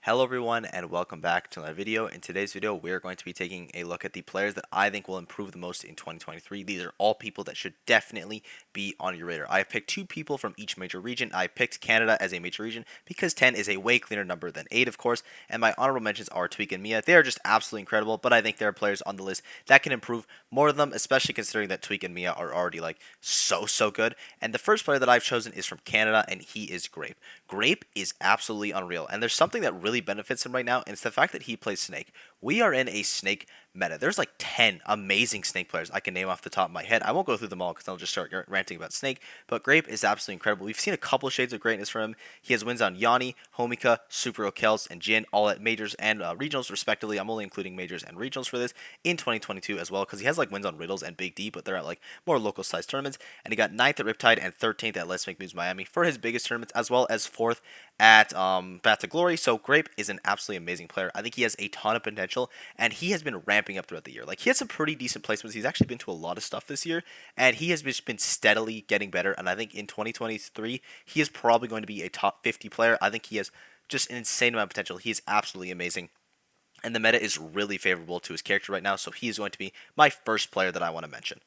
Hello everyone and welcome back to another video. In today's video we are going to be taking a look at the players that I think will improve the most in 2023. These are all people that should definitely be on your radar. I have picked 2 people from each major region. I picked Canada as a major region because 10 is a way cleaner number than 8 of course, and my honorable mentions are Tweak and Mia. They are just absolutely incredible, but I think there are players on the list that can improve more than them, especially considering that Tweak and Mia are already like so good. And the first player that I've chosen is from Canada and he is Grape. Grape is absolutely unreal, and there's something that really benefits him right now, and it's the fact that he plays Snake. We are in a Snake meta. There's like 10 amazing Snake players I can name off the top of my head. I won't go through them all because I'll just start ranting about Snake, but Grape is absolutely incredible. We've seen a couple shades of greatness from him. He has wins on Yanni, Homika, Super Okels, and Jin, all at majors and regionals respectively. I'm only including majors and regionals for this in 2022 as well because he has like wins on Riddles and Big D, but they're at like more local sized tournaments. And he got 9th at Riptide and 13th at Let's Make Moves Miami for his biggest tournaments, as well as 4th at Path to Glory. So Grape is an absolutely amazing player. I think he has a ton of potential, and he has been ramping up throughout the year. Like, he has some pretty decent placements. He's actually been to a lot of stuff this year, and he has just been steadily getting better. And I think in 2023, he is probably going to be a top 50 player. I think he has just an insane amount of potential. He is absolutely amazing. And the meta is really favorable to his character right now, so he is going to be my first player that I want to mention.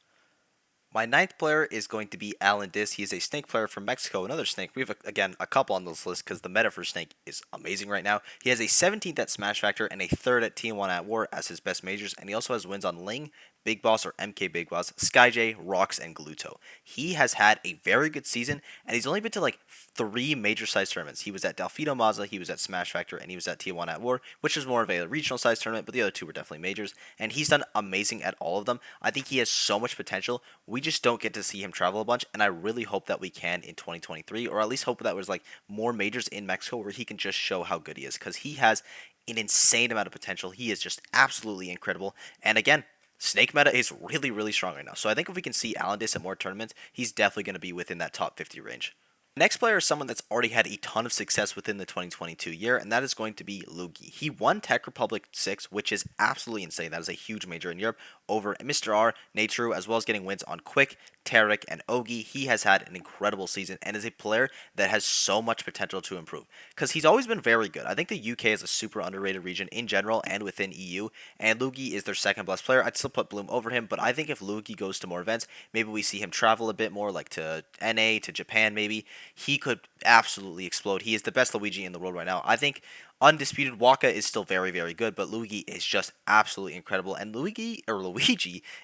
My 9th player is going to be Alan Dis. He is a Snake player from Mexico, another Snake. We have, again, a couple on this list because the meta for Snake is amazing right now. He has a 17th at Smash Factor and a 3rd at T1 at War as his best majors, and he also has wins on Ling, Big Boss or MK Big Boss, SkyJ, Rocks, and Gluto. He has had a very good season, and he's only been to like 3 major size tournaments. He was at Delfino Mazda, he was at Smash Factor, and he was at T1 at War, which was more of a regional size tournament, but the other 2 were definitely majors, and he's done amazing at all of them. I think he has so much potential. We just don't get to see him travel a bunch, and I really hope that we can in 2023, or at least hope that there's like more majors in Mexico where he can just show how good he is, because he has an insane amount of potential. He is just absolutely incredible, and again, Snake meta is really strong right now. So I think if we can see Alandis at more tournaments, he's definitely going to be within that top 50 range. Next player is someone that's already had a ton of success within the 2022 year, and that is going to be Luigi. He won Tech Republic 6, which is absolutely insane. That is a huge major in Europe over Mr. R, Natru, as well as getting wins on Quick, Tarek, and Ogi. He has had an incredible season and is a player that has so much potential to improve because he's always been very good. I think the UK is a super underrated region in general and within EU, and Luigi is their second best player. I'd still put Bloom over him, but I think if Luigi goes to more events, maybe we see him travel a bit more, like to NA, to Japan maybe, he could absolutely explode. He is the best Luigi in the world right now. I think undisputed Waka is still very good, but Luigi is just absolutely incredible. And Luigi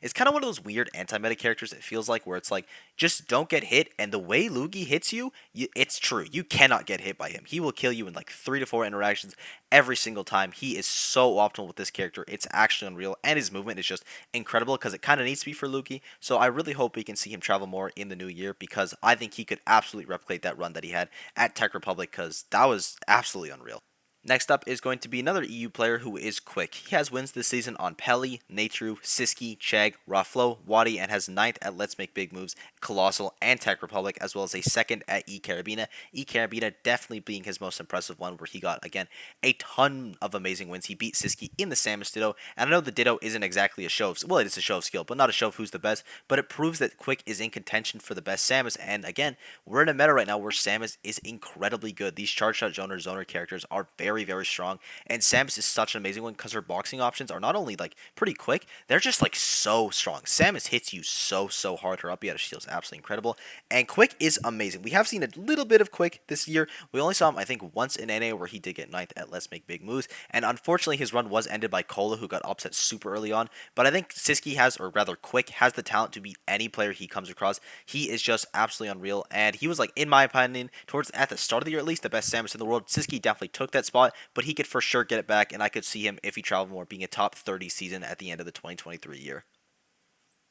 is kind of one of those weird anti-meta characters, it feels like, where it's like, just don't get hit, and the way Luigi hits you, it's true. You cannot get hit by him. He will kill you in like 3 to 4 interactions every single time. He is so optimal with this character. It's actually unreal, and his movement is just incredible because it kind of needs to be for Luigi. So I really hope we can see him travel more in the new year because I think he could absolutely replicate that run that he had at Tech Republic because that was absolutely unreal. Next up is going to be another EU player who is quick. He has wins this season on Pelly, Natru, Siski, Chag, Raflo, Wadi, and has 9th at Let's Make Big Moves, Colossal, and Tech Republic, as well as a 2nd at E Carabina. E Carabina definitely being his most impressive one, where he got, again, a ton of amazing wins. He beat Siski in the Samus Ditto, and I know the Ditto isn't exactly a show of, well, it is a show of skill, but not a show of who's the best, but it proves that Quick is in contention for the best Samus, and again, we're in a meta right now where Samus is incredibly good. These charge shot zoner characters are very strong, and Samus is such an amazing one because her boxing options are not only like pretty quick, they're just like so strong. Samus hits you so hard. Her up B out of shield is absolutely incredible, and Quick is amazing. We have seen a little bit of Quick this year. We only saw him, I think, once in NA where he did get 9th at Let's Make Big Moves, and unfortunately his run was ended by Cola, who got upset super early on, but I think Siski has, or rather Quick has the talent to beat any player he comes across. He is just absolutely unreal, and he was, like, in my opinion, at the start of the year at least, the best Samus in the world. Siski definitely took that spot, but he could for sure get it back, and I could see him, if he traveled more, being a top 30 season at the end of the 2023 year.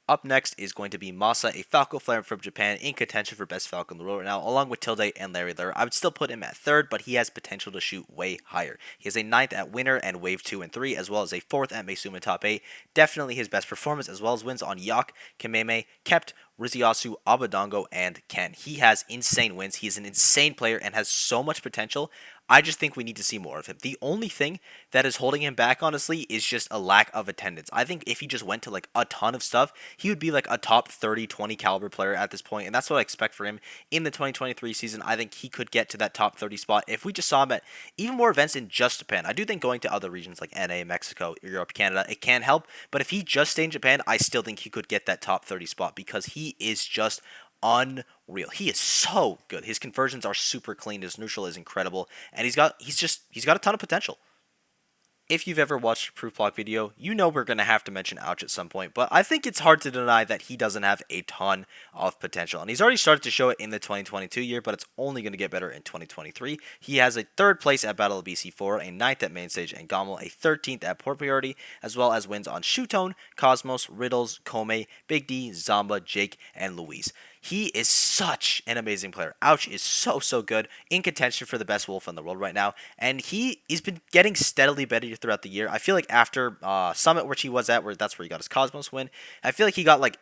Up next is going to be Masa, a Falco player from Japan, in contention for best Falco in the world right now, along with Tilde and Larry Lur. I would still put him at 3rd, but he has potential to shoot way higher. He has a 9th at Winner and Wave 2 and 3, as well as a 4th at Meisuma top 8. Definitely his best performance, as well as wins on Yak, Kameme, Kept, Riziasu, Abadongo, and Ken. He has insane wins. He is an insane player and has so much potential. I just think we need to see more of him. The only thing that is holding him back, honestly, is just a lack of attendance. I think if he just went to like a ton of stuff, he would be like a top 30, 20 caliber player at this point, and that's what I expect for him in the 2023 season. I think he could get to that top 30 spot if we just saw him at even more events in just Japan. I do think going to other regions like NA, Mexico, Europe, Canada, it can help, but if he just stayed in Japan, I still think he could get that top 30 spot because he is just unreal. He is so good. His conversions are super clean. His neutral is incredible, and he's got a ton of potential. If you've ever watched a proof block video, you know we're going to have to mention Ouch at some point, but I think it's hard to deny that he doesn't have a ton of potential, and he's already started to show it in the 2022 year, but it's only going to get better in 2023. He has a 3rd place at Battle of BC4, a 9th at Main Stage and Gommel, a 13th at Port Priority, as well as wins on Shootone, Cosmos, Riddles, Kome, Big D, Zamba, Jake, and Louise. He is such an amazing player. Ouch is so good, in contention for the best wolf in the world right now, and he's been getting steadily better throughout the year. I feel like after Summit, which he was at, where that's where he got his Cosmos win, I feel like he got like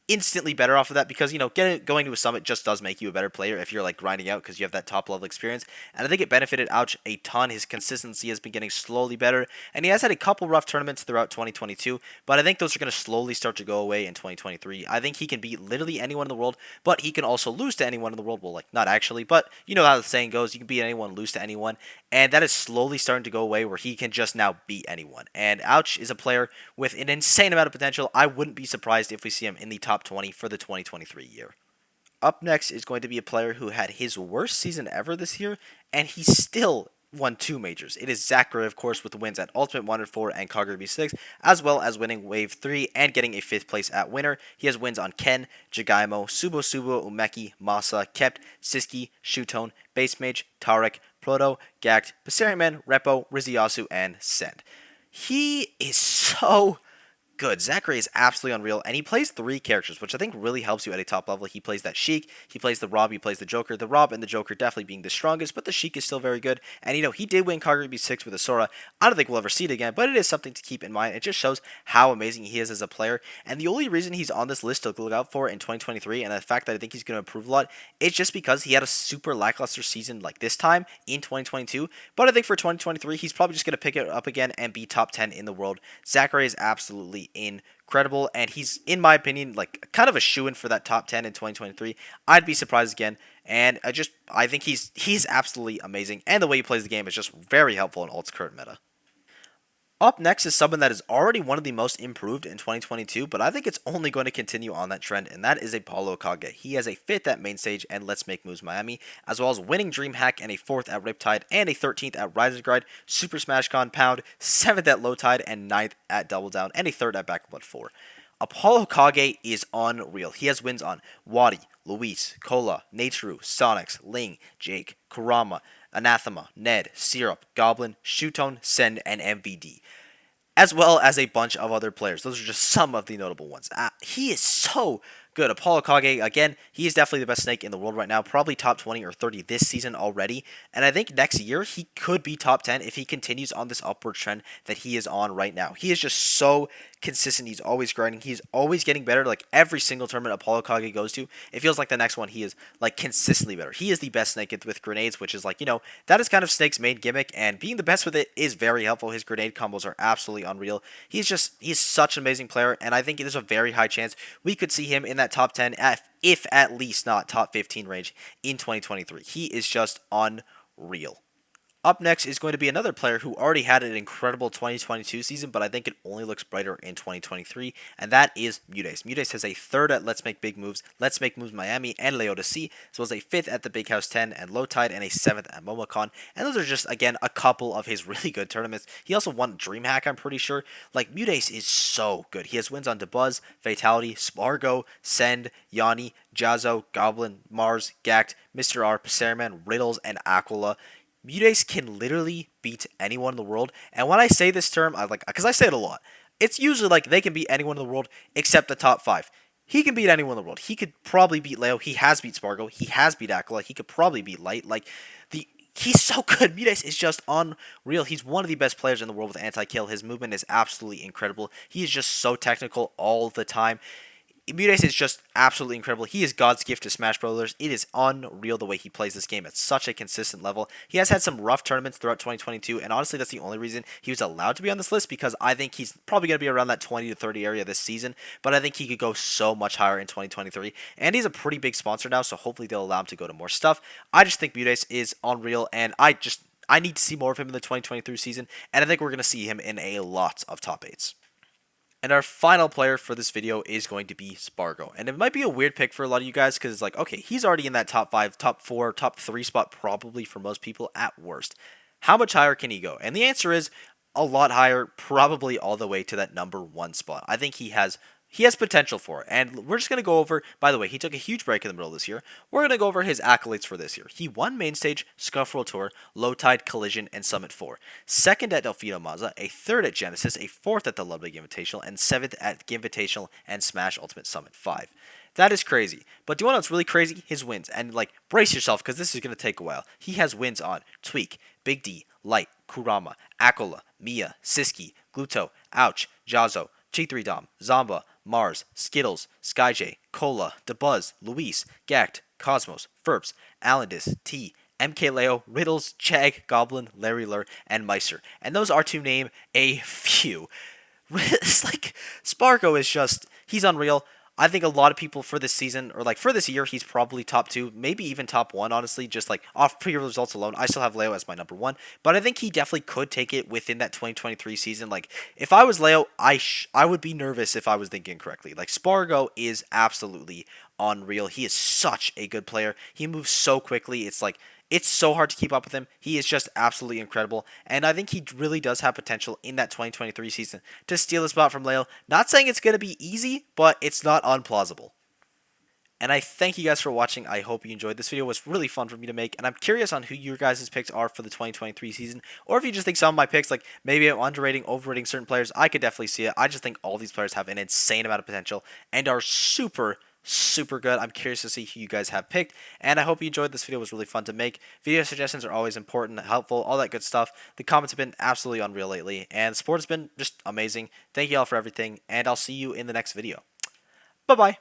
instantly better off of that because, going to a summit just does make you a better player if you're like grinding out because you have that top level experience. And I think it benefited Ouch a ton. His consistency has been getting slowly better, and he has had a couple rough tournaments throughout 2022, but I think those are going to slowly start to go away in 2023. I think he can beat literally anyone in the world, but he can also lose to anyone in the world. Well, like, not actually, but you know how the saying goes, you can beat anyone, lose to anyone, and that is slowly starting to go away where he can just now beat anyone. And Ouch is a player with an insane amount of potential. I wouldn't be surprised if we see him in the top 20 for the 2023 year. Up next is going to be a player who had his worst season ever this year, and he still won 2 majors. It is Zachary, of course, with wins at Ultimate 104 and Kagura B6, as well as winning Wave 3 and getting a 5th place at Winner. He has wins on Ken, Jagaimo, Subo, Umeki, Masa, Kept, Siski, Shootone, Base Mage, Tarek, Proto, Gact, Passeriman, Repo, Riziasu, and Send. He is so good. Zachary is absolutely unreal, and he plays 3 characters, which I think really helps you at a top level. He plays that Sheik, he plays the Rob, he plays the Joker. The Rob and the Joker definitely being the strongest, but the Sheik is still very good. And he did win Kagura B6 with a Sora. I don't think we'll ever see it again, but it is something to keep in mind. It just shows how amazing he is as a player, and the only reason he's on this list to look out for in 2023, and the fact that I think he's going to improve a lot, is just because he had a super lackluster season like this time in 2022. But I think for 2023, he's probably just going to pick it up again and be top 10 in the world. Zachary is absolutely incredible, and he's, in my opinion, like kind of a shoo-in for that top 10 in 2023. I'd be surprised again, and I think he's absolutely amazing, and the way he plays the game is just very helpful in Ult's current meta. Up next is someone that is already one of the most improved in 2022, but I think it's only going to continue on that trend, and that is ApolloKage. He has a 5th at Main Stage and Let's Make Moves Miami, as well as winning DreamHack and a 4th at Riptide and a 13th at Rising Guide, Super Smash Compound, 7th at Low Tide, and 9th at Double Down, and a 3rd at Back Blood 4. ApolloKage is unreal. He has wins on Wadi, Luis, Kola, Nateru, Sonics, Ling, Jake, Kurama, Anathema, Ned, Syrup, Goblin, Shootone, Send, and MVD, as well as a bunch of other players. Those are just some of the notable ones. He is so good. ApolloKage, again, he is definitely the best snake in the world right now, probably top 20 or 30 this season already, and I think next year he could be top 10 if he continues on this upward trend that he is on right now. He is just so consistent. He's always grinding. He's always getting better. Like every single tournament ApolloKage goes to, it feels like the next one he is like consistently better. He is the best snake with grenades, which is like, that is kind of Snake's main gimmick, and being the best with it is very helpful. His grenade combos are absolutely unreal. He's such an amazing player, and I think there's a very high chance we could see him in that top 10, if at least not top 15 range in 2023. He is just unreal. Up next is going to be another player who already had an incredible 2022 season, but I think it only looks brighter in 2023, and that is Midas. Midas has a 3rd at Let's Make Big Moves, Let's Make Moves Miami, and Leota C, as well as a 5th at the Big House 10 and Low Tide, and a 7th at MomoCon, and those are just, again, a couple of his really good tournaments. He also won DreamHack, I'm pretty sure. Like, Midas is so good. He has wins on Debuzz, Fatality, Spargo, Send, Yanni, Jazzo, Goblin, Mars, Gact, Mr. R, Passeriman, Riddles, and Aquila. Midas can literally beat anyone in the world, and when I say this term, because I say it a lot, it's usually like they can beat anyone in the world except the top 5. He can beat anyone in the world. He could probably beat Leo. He has beat Spargo. He has beat Aquila. He could probably beat Light. He's so good. Midas is just unreal. He's one of the best players in the world with anti-kill. His movement is absolutely incredible. He is just so technical all the time. Midas is just absolutely incredible. He is God's gift to Smash Bros. It is unreal the way he plays this game at such a consistent level. He has had some rough tournaments throughout 2022, and honestly, that's the only reason he was allowed to be on this list, because I think he's probably going to be around that 20 to 30 area this season, but I think he could go so much higher in 2023, and he's a pretty big sponsor now, so hopefully they'll allow him to go to more stuff. I just think Midas is unreal, and I need to see more of him in the 2023 season, and I think we're going to see him in a lot of top 8s. And our final player for this video is going to be Spargo. And it might be a weird pick for a lot of you guys, because it's like, okay, he's already in that top 5, top 4, top 3 spot probably for most people at worst. How much higher can he go? And the answer is a lot higher, probably all the way to that number 1 spot. I think he has potential for it. And we're just going to go over, by the way, he took a huge break in the middle of this year. We're going to go over his accolades for this year. He won Main Stage, Scuff World Tour, Low Tide, Collision, and Summit 4. Second at Delfino Mazza, a third at Genesis, a fourth at the Ludwig Invitational, and seventh at Invitational and Smash Ultimate Summit 5. That is crazy. But do you want to know what's really crazy? His wins. And, like, brace yourself, because this is going to take a while. He has wins on Tweak, Big D, Light, Kurama, Akola, Mia, Siski, Gluto, Ouch, Jazo, Chi3 Dom, Zamba, Mars, Skittles, Skyj, Cola, DeBuzz, Luis, Gact, Cosmos, Ferps, Alandis, T, MK Leo, Riddles, Chag, Goblin, Larry Lur, and Meister. And those are to name a few. It's like, Spargo is just, he's unreal. I think a lot of people for this season, or like for this year, he's probably top 2, maybe even top 1, honestly, just like off previous results alone. I still have Leo as my number 1, but I think he definitely could take it within that 2023 season. Like, if I was Leo, I would be nervous if I was thinking correctly. Like, Spargo is absolutely unreal. He is such a good player. He moves so quickly. It's like, it's so hard to keep up with him. He is just absolutely incredible, and I think he really does have potential in that 2023 season to steal a spot from Leo. Not saying it's going to be easy, but it's not unplausible. And I thank you guys for watching. I hope you enjoyed this video. It was really fun for me to make, and I'm curious on who your guys' picks are for the 2023 season, or if you just think some of my picks, like maybe I'm underrating, overrating certain players. I could definitely see it. I just think all these players have an insane amount of potential and are super good. I'm curious to see who you guys have picked, and I hope you enjoyed this video. It was really fun to make. Video suggestions are always important, helpful, all that good stuff. The comments have been absolutely unreal lately, and support has been just amazing. Thank you all for everything, and I'll see you in the next video. Bye-bye.